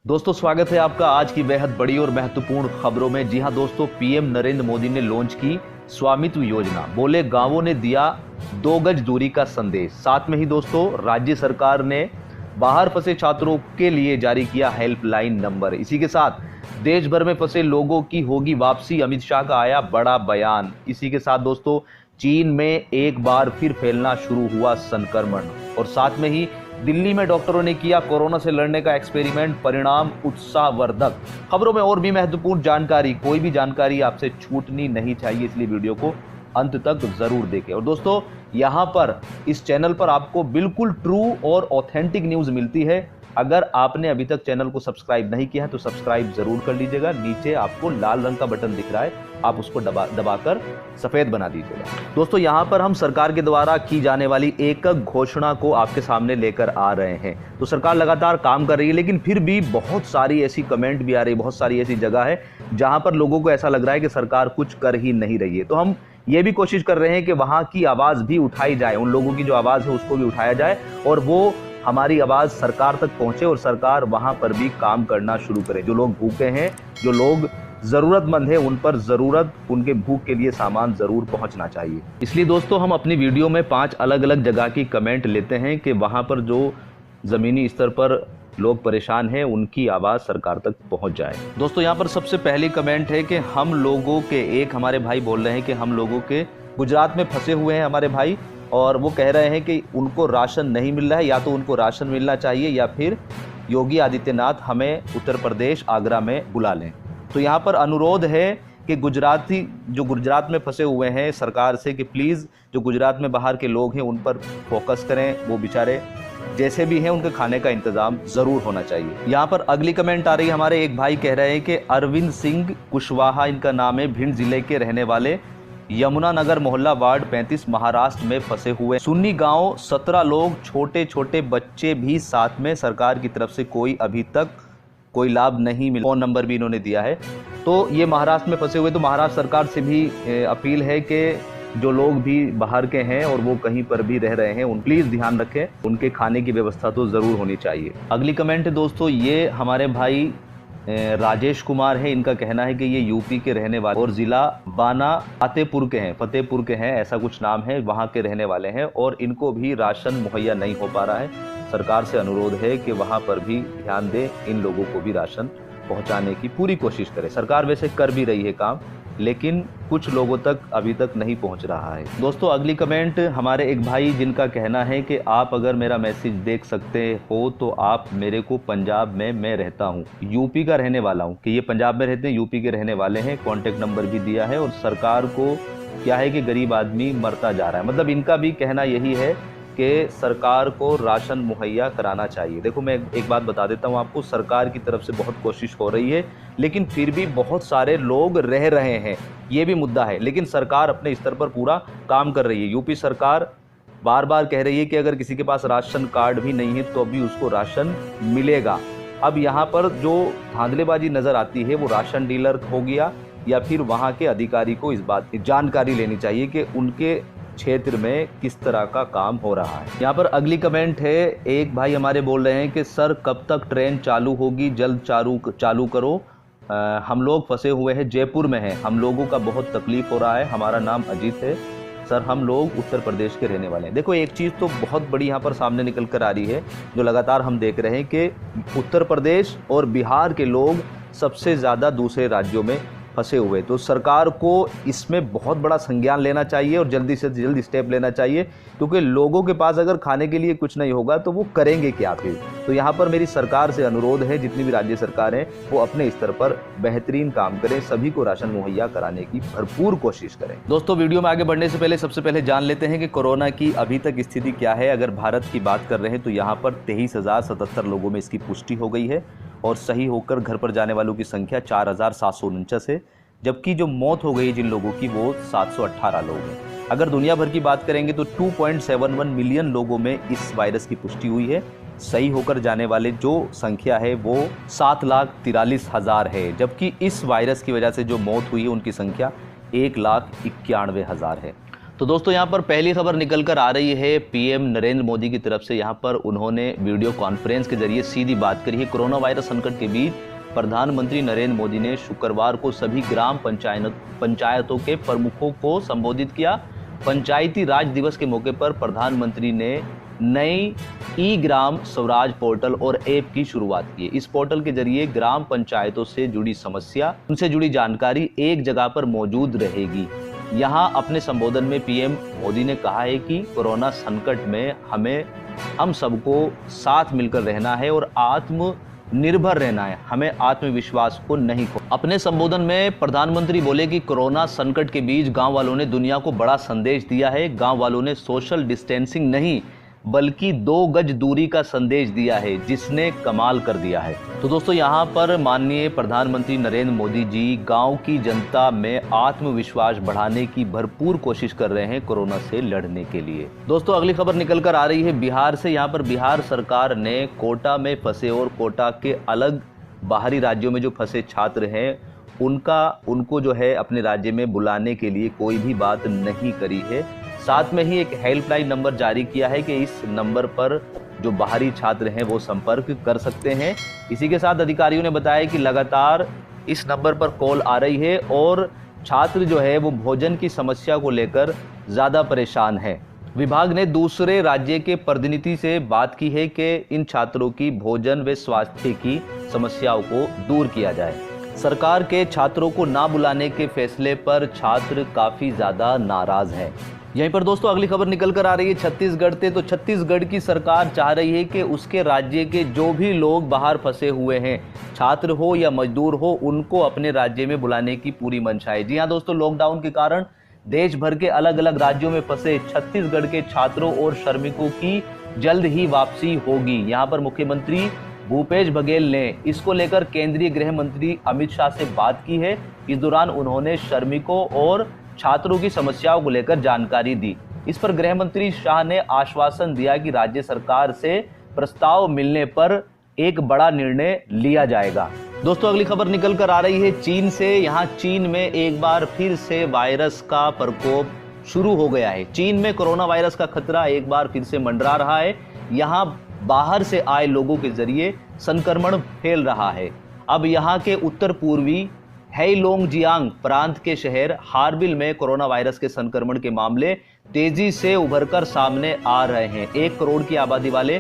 दोस्तों स्वागत है आपका आज की बेहद बड़ी और महत्वपूर्ण खबरों में। जी हां दोस्तों, पीएम नरेंद्र मोदी ने लॉन्च की स्वामित्व योजना। बोले गांवों ने दिया 2 गज दूरी का संदेश। साथ में ही दोस्तों राज्य सरकार ने बाहर फंसे छात्रों के लिए जारी किया हेल्पलाइन नंबर। इसी के साथ देश भर में फंसे लोगों की होगी वापसी, अमित शाह का आया बड़ा बयान। इसी के साथ दोस्तों चीन में एक बार फिर फैलना शुरू हुआ संक्रमण, और साथ में ही दिल्ली में डॉक्टरों ने किया कोरोना से लड़ने का एक्सपेरिमेंट, परिणाम उत्साहवर्धक। खबरों में और भी महत्वपूर्ण जानकारी, कोई भी जानकारी आपसे छूटनी नहीं चाहिए, इसलिए वीडियो को अंत तक जरूर देखें। और दोस्तों यहां पर इस चैनल पर आपको बिल्कुल ट्रू और ऑथेंटिक न्यूज मिलती है। अगर आपने अभी तक चैनल को सब्सक्राइब नहीं किया है तो सब्सक्राइब जरूर कर लीजिएगा। नीचे आपको लाल रंग का बटन दिख रहा है, आप उसको दबाकर सफेद बना दीजिएगा। दोस्तों यहां पर हम सरकार के द्वारा की जाने वाली एक घोषणा को आपके सामने लेकर आ रहे हैं। तो सरकार लगातार काम कर रही है, लेकिन फिर भी बहुत सारी ऐसी कमेंट भी आ रही है, बहुत सारी ऐसी जगह है जहां पर लोगों को ऐसा लग रहा है कि सरकार कुछ कर ही नहीं रही है। तो हम ये भी कोशिश कर रहे हैं कि वहां की आवाज भी उठाई जाए, उन लोगों की जो आवाज है उसको भी उठाया जाए, और वो हमारी आवाज सरकार तक पहुंचे और सरकार वहां पर भी काम करना शुरू करे। जो लोग भूखे हैं, जो लोग जरूरतमंद है, उन पर जरूरत, उनके भूख के लिए सामान जरूर पहुंचना चाहिए। इसलिए दोस्तों हम अपनी वीडियो में 5 अलग अलग जगह की कमेंट लेते हैं कि वहां पर जो जमीनी स्तर पर लोग परेशान हैं उनकी आवाज सरकार तक पहुंच जाए। दोस्तों यहां पर सबसे पहली कमेंट है कि हम लोगों के, एक हमारे भाई बोल रहे हैं कि हम लोगों के गुजरात में फंसे हुए हैं हमारे भाई, और वो कह रहे हैं कि उनको राशन नहीं मिल रहा है, या तो उनको राशन मिलना चाहिए या फिर योगी आदित्यनाथ हमें उत्तर प्रदेश आगरा में बुला लें। तो यहाँ पर अनुरोध है कि गुजराती जो गुजरात में फंसे हुए हैं सरकार से कि प्लीज़ जो गुजरात में बाहर के लोग हैं उन पर फोकस करें। वो बेचारे जैसे भी हैं उनके खाने का इंतजाम जरूर होना चाहिए। यहाँ पर अगली कमेंट आ रही है, हमारे एक भाई कह रहे हैं कि अरविंद सिंह कुशवाहा इनका नाम है, भिंड जिले के रहने वाले, यमुनानगर मोहल्ला वार्ड 35 महाराष्ट्र में फंसे हुए सुन्नी गांव, 17 लोग, छोटे छोटे बच्चे भी साथ में। सरकार की तरफ से कोई अभी तक कोई लाभ नहीं मिला। फोन नंबर भी इन्होंने दिया है। तो ये महाराष्ट्र में फंसे हुए, तो महाराष्ट्र सरकार से भी अपील है कि जो लोग भी बाहर के हैं और वो कहीं पर भी रह रहे हैं उन प्लीज ध्यान रखें, उनके खाने की व्यवस्था तो जरूर होनी चाहिए। अगली कमेंट है दोस्तों, ये हमारे भाई राजेश कुमार है, इनका कहना है कि ये यूपी के रहने वाले और जिला बाना फतेहपुर के हैं, ऐसा कुछ नाम है, वहाँ के रहने वाले हैं, और इनको भी राशन मुहैया नहीं हो पा रहा है। सरकार से अनुरोध है कि वहाँ पर भी ध्यान दें, इन लोगों को भी राशन पहुँचाने की पूरी कोशिश करें। सरकार वैसे कर भी रही है काम, लेकिन कुछ लोगों तक अभी तक नहीं पहुंच रहा है। दोस्तों अगली कमेंट हमारे एक भाई, जिनका कहना है कि आप अगर मेरा मैसेज देख सकते हो तो आप मेरे को, पंजाब में मैं रहता हूं, यूपी का रहने वाला हूं, कि ये पंजाब में रहते हैं, यूपी के रहने वाले हैं, कॉन्टेक्ट नंबर भी दिया है, और सरकार को क्या है कि गरीब आदमी मरता जा रहा है। मतलब इनका भी कहना यही है कि सरकार को राशन मुहैया कराना चाहिए। देखो मैं एक बात बता देता हूँ आपको, सरकार की तरफ से बहुत कोशिश हो रही है, लेकिन फिर भी बहुत सारे लोग रह रहे हैं, ये भी मुद्दा है। लेकिन सरकार अपने स्तर पर पूरा काम कर रही है। यूपी सरकार बार बार कह रही है कि अगर किसी के पास राशन कार्ड भी नहीं है तो अभी उसको राशन मिलेगा। अब यहाँ पर जो धांधलेबाजी नज़र आती है वो राशन डीलर हो गया, या फिर वहाँ के अधिकारी को इस बात की जानकारी लेनी चाहिए कि उनके क्षेत्र में किस तरह का काम हो रहा है। यहाँ पर अगली कमेंट है, एक भाई हमारे बोल रहे हैं कि सर कब तक ट्रेन चालू होगी, जल्द चालू करो, हम लोग फंसे हुए हैं, जयपुर में हैं, हम लोगों का बहुत तकलीफ हो रहा है। हमारा नाम अजीत है सर, हम लोग उत्तर प्रदेश के रहने वाले हैं। देखो एक चीज़ तो बहुत बड़ी यहाँ पर सामने निकल कर आ रही है, जो लगातार हम देख रहे हैं कि उत्तर प्रदेश और बिहार के लोग सबसे ज़्यादा दूसरे राज्यों में फंसे हुए। तो सरकार को इसमें बहुत बड़ा संज्ञान लेना चाहिए और जल्दी से जल्दी स्टेप लेना चाहिए, क्योंकि लोगों के पास अगर खाने के लिए कुछ नहीं होगा तो वो करेंगे क्या फिर। तो यहाँ पर मेरी सरकार से अनुरोध है, जितनी भी राज्य सरकार है वो अपने स्तर पर बेहतरीन काम करें, सभी को राशन मुहैया कराने की भरपूर कोशिश करें। दोस्तों वीडियो में आगे बढ़ने से पहले सबसे पहले जान लेते हैं कि कोरोना की अभी तक स्थिति क्या है। अगर भारत की बात कर रहे हैं तो यहाँ पर 23,077 लोगों में इसकी पुष्टि हो गई है, और सही होकर घर पर जाने वालों की संख्या 4,749 है, जबकि जो मौत हो गई जिन लोगों की वो 718 लोग हैं। अगर दुनिया भर की बात करेंगे तो 2.71 मिलियन लोगों में इस वायरस की पुष्टि हुई है। सही होकर जाने वाले जो संख्या है वो 7,43,000 है, जबकि इस वायरस की वजह से जो मौत हुई है उनकी संख्या 1,91,000 है। तो दोस्तों यहाँ पर पहली खबर निकल कर आ रही है पीएम नरेंद्र मोदी की तरफ से। यहाँ पर उन्होंने वीडियो कॉन्फ्रेंस के जरिए सीधी बात करी है। कोरोना वायरस संकट के बीच प्रधानमंत्री नरेंद्र मोदी ने शुक्रवार को सभी ग्राम पंचायतों के प्रमुखों को संबोधित किया। पंचायती राज दिवस के मौके पर प्रधानमंत्री ने नई ई ग्राम स्वराज पोर्टल और ऐप की शुरुआत की। इस पोर्टल के जरिए ग्राम पंचायतों से जुड़ी समस्या, उनसे जुड़ी जानकारी एक जगह पर मौजूद रहेगी। यहाँ अपने संबोधन में पीएम मोदी ने कहा है कि कोरोना संकट में हम सबको साथ मिलकर रहना है और आत्मनिर्भर रहना है। हमें आत्मविश्वास को नहीं खो। अपने संबोधन में प्रधानमंत्री बोले कि कोरोना संकट के बीच गांव वालों ने दुनिया को बड़ा संदेश दिया है। गांव वालों ने सोशल डिस्टेंसिंग नहीं बल्कि 2 गज दूरी का संदेश दिया है, जिसने कमाल कर दिया है। तो दोस्तों यहाँ पर माननीय प्रधानमंत्री नरेंद्र मोदी जी गांव की जनता में आत्मविश्वास बढ़ाने की भरपूर कोशिश कर रहे हैं कोरोना से लड़ने के लिए। दोस्तों अगली खबर निकल कर आ रही है बिहार से। यहाँ पर बिहार सरकार ने कोटा में फंसे और कोटा के अलग बाहरी राज्यों में जो फंसे छात्र हैं उनको जो है अपने राज्य में बुलाने के लिए कोई भी बात नहीं करी है। साथ में ही एक हेल्पलाइन नंबर जारी किया है कि इस नंबर पर जो बाहरी छात्र हैं वो संपर्क कर सकते हैं। इसी के साथ अधिकारियों ने बताया कि लगातार इस नंबर पर कॉल आ रही है और छात्र जो है वो भोजन की समस्या को लेकर ज़्यादा परेशान है। विभाग ने दूसरे राज्य के प्रतिनिधि से बात की है कि इन छात्रों की भोजन व स्वास्थ्य की समस्याओं को दूर किया जाए। सरकार के छात्रों को ना बुलाने के फैसले पर छात्र काफ़ी ज़्यादा नाराज हैं। यहीं पर दोस्तों अगली खबर निकल कर आ रही है छत्तीसगढ़ से। तो छत्तीसगढ़ की सरकार चाह रही है कि उसके राज्य के जो भी लोग बाहर फंसे हुए हैं, छात्र हो या मजदूर हो, उनको अपने राज्य में बुलाने की पूरी मंशा है। जी हाँ दोस्तों, लॉकडाउन के कारण देश भर के अलग अलग राज्यों में फंसे छत्तीसगढ़ के छात्रों और श्रमिकों की जल्द ही वापसी होगी। यहाँ पर मुख्यमंत्री भूपेश बघेल ने इसको लेकर केंद्रीय गृह मंत्री अमित शाह से बात की है। इस दौरान उन्होंने श्रमिकों और छात्रों की समस्याओं को लेकर जानकारी दी। इस पर गृह मंत्री शाह ने आश्वासन दिया कि राज्य सरकार से प्रस्ताव मिलने पर एक बड़ा निर्णय लिया जाएगा। दोस्तों अगली खबर निकल कर आ रही है चीन से। यहाँ चीन में एक बार फिर से वायरस का प्रकोप शुरू हो गया है। चीन में कोरोना वायरस का खतरा एक बार फिर से मंडरा रहा है। यहाँ बाहर से आए लोगों के जरिए संक्रमण फैल रहा है। अब यहाँ के उत्तर पूर्वी हेइलोंगजियांग प्रांत के शहर हार्बिल में कोरोना वायरस के संक्रमण के मामले तेजी से उभरकर सामने आ रहे हैं। 1 करोड़ की आबादी वाले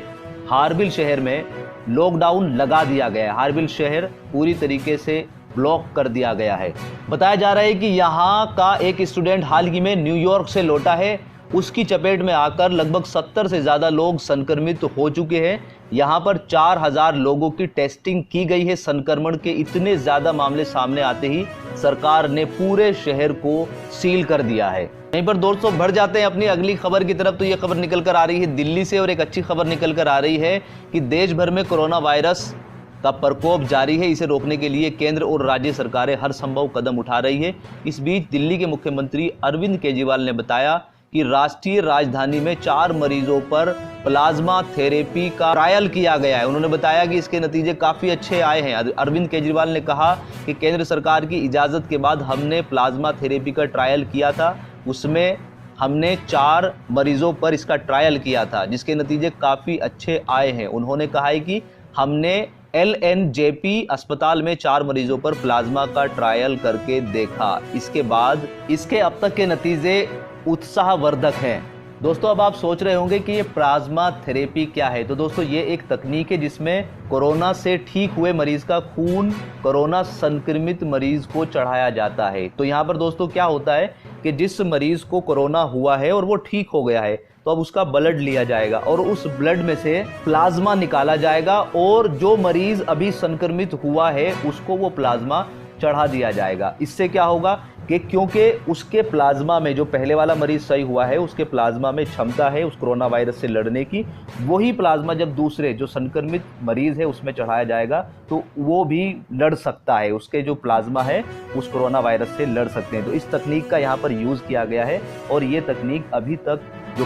हार्बिल शहर में लॉकडाउन लगा दिया गया है। हार्बिल शहर पूरी तरीके से ब्लॉक कर दिया गया है। बताया जा रहा है कि यहाँ का एक स्टूडेंट हाल ही में न्यूयॉर्क से लौटा है। उसकी चपेट में आकर लगभग 70 से ज़्यादा लोग संक्रमित हो चुके हैं। यहाँ पर 4000 लोगों की टेस्टिंग की गई है। संक्रमण के इतने ज़्यादा मामले सामने आते ही सरकार ने पूरे शहर को सील कर दिया है। यहीं पर दोस्तों बढ़ जाते हैं अपनी अगली खबर की तरफ। तो ये खबर निकल कर आ रही है दिल्ली से और एक अच्छी खबर निकल कर आ रही है कि देश भर में कोरोना वायरस का प्रकोप जारी है। इसे रोकने के लिए केंद्र और राज्य सरकारें हर संभव कदम उठा रही है। इस बीच दिल्ली के मुख्यमंत्री अरविंद केजरीवाल ने बताया कि राष्ट्रीय राजधानी में 4 मरीजों पर प्लाज्मा थेरेपी का ट्रायल किया गया है। उन्होंने बताया कि इसके नतीजे काफ़ी अच्छे आए हैं। अरविंद केजरीवाल ने कहा कि केंद्र सरकार की इजाज़त के बाद हमने प्लाज्मा थेरेपी का ट्रायल किया था। उसमें हमने 4 मरीजों पर इसका ट्रायल किया था, जिसके नतीजे काफ़ी अच्छे आए हैं। उन्होंने कहा है कि हमने LNJP अस्पताल में 4 मरीजों पर प्लाज्मा का ट्रायल करके देखा। इसके बाद इसके अब तक के नतीजे उत्साहवर्धक हैं। दोस्तों अब आप सोच रहे होंगे कि ये प्लाज्मा थेरेपी क्या है। तो दोस्तों ये एक तकनीक है जिसमें कोरोना से ठीक हुए मरीज का खून कोरोना संक्रमित मरीज को चढ़ाया जाता है। तो यहाँ पर दोस्तों क्या होता है कि जिस मरीज को कोरोना हुआ है और वो ठीक हो गया है, तो अब उसका ब्लड लिया जाएगा और उस ब्लड में से प्लाज्मा निकाला जाएगा और जो मरीज अभी संक्रमित हुआ है उसको वो प्लाज्मा चढ़ा दिया जाएगा। इससे क्या होगा कि क्योंकि उसके प्लाज्मा में, जो पहले वाला मरीज सही हुआ है, उसके प्लाज्मा में क्षमता है उस कोरोना वायरस से लड़ने की, वही प्लाज्मा जब दूसरे जो संक्रमित मरीज है उसमें चढ़ाया जाएगा तो वो भी लड़ सकता है, उसके जो प्लाज्मा है उस कोरोना वायरस से लड़ सकते हैं। तो इस तकनीक का यहाँ पर यूज़ किया गया है और ये तकनीक अभी तक जो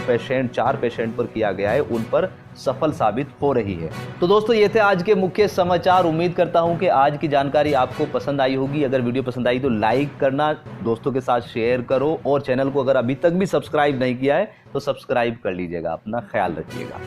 4 पेशेंट पर किया गया है उन पर सफल साबित हो रही है। तो दोस्तों ये थे आज के मुख्य समाचार। उम्मीद करता हूं कि आज की जानकारी आपको पसंद आई होगी। अगर वीडियो पसंद आई तो लाइक करना, दोस्तों के साथ शेयर करो और चैनल को अगर अभी तक भी सब्सक्राइब नहीं किया है तो सब्सक्राइब कर लीजिएगा। अपना ख्याल रखिएगा।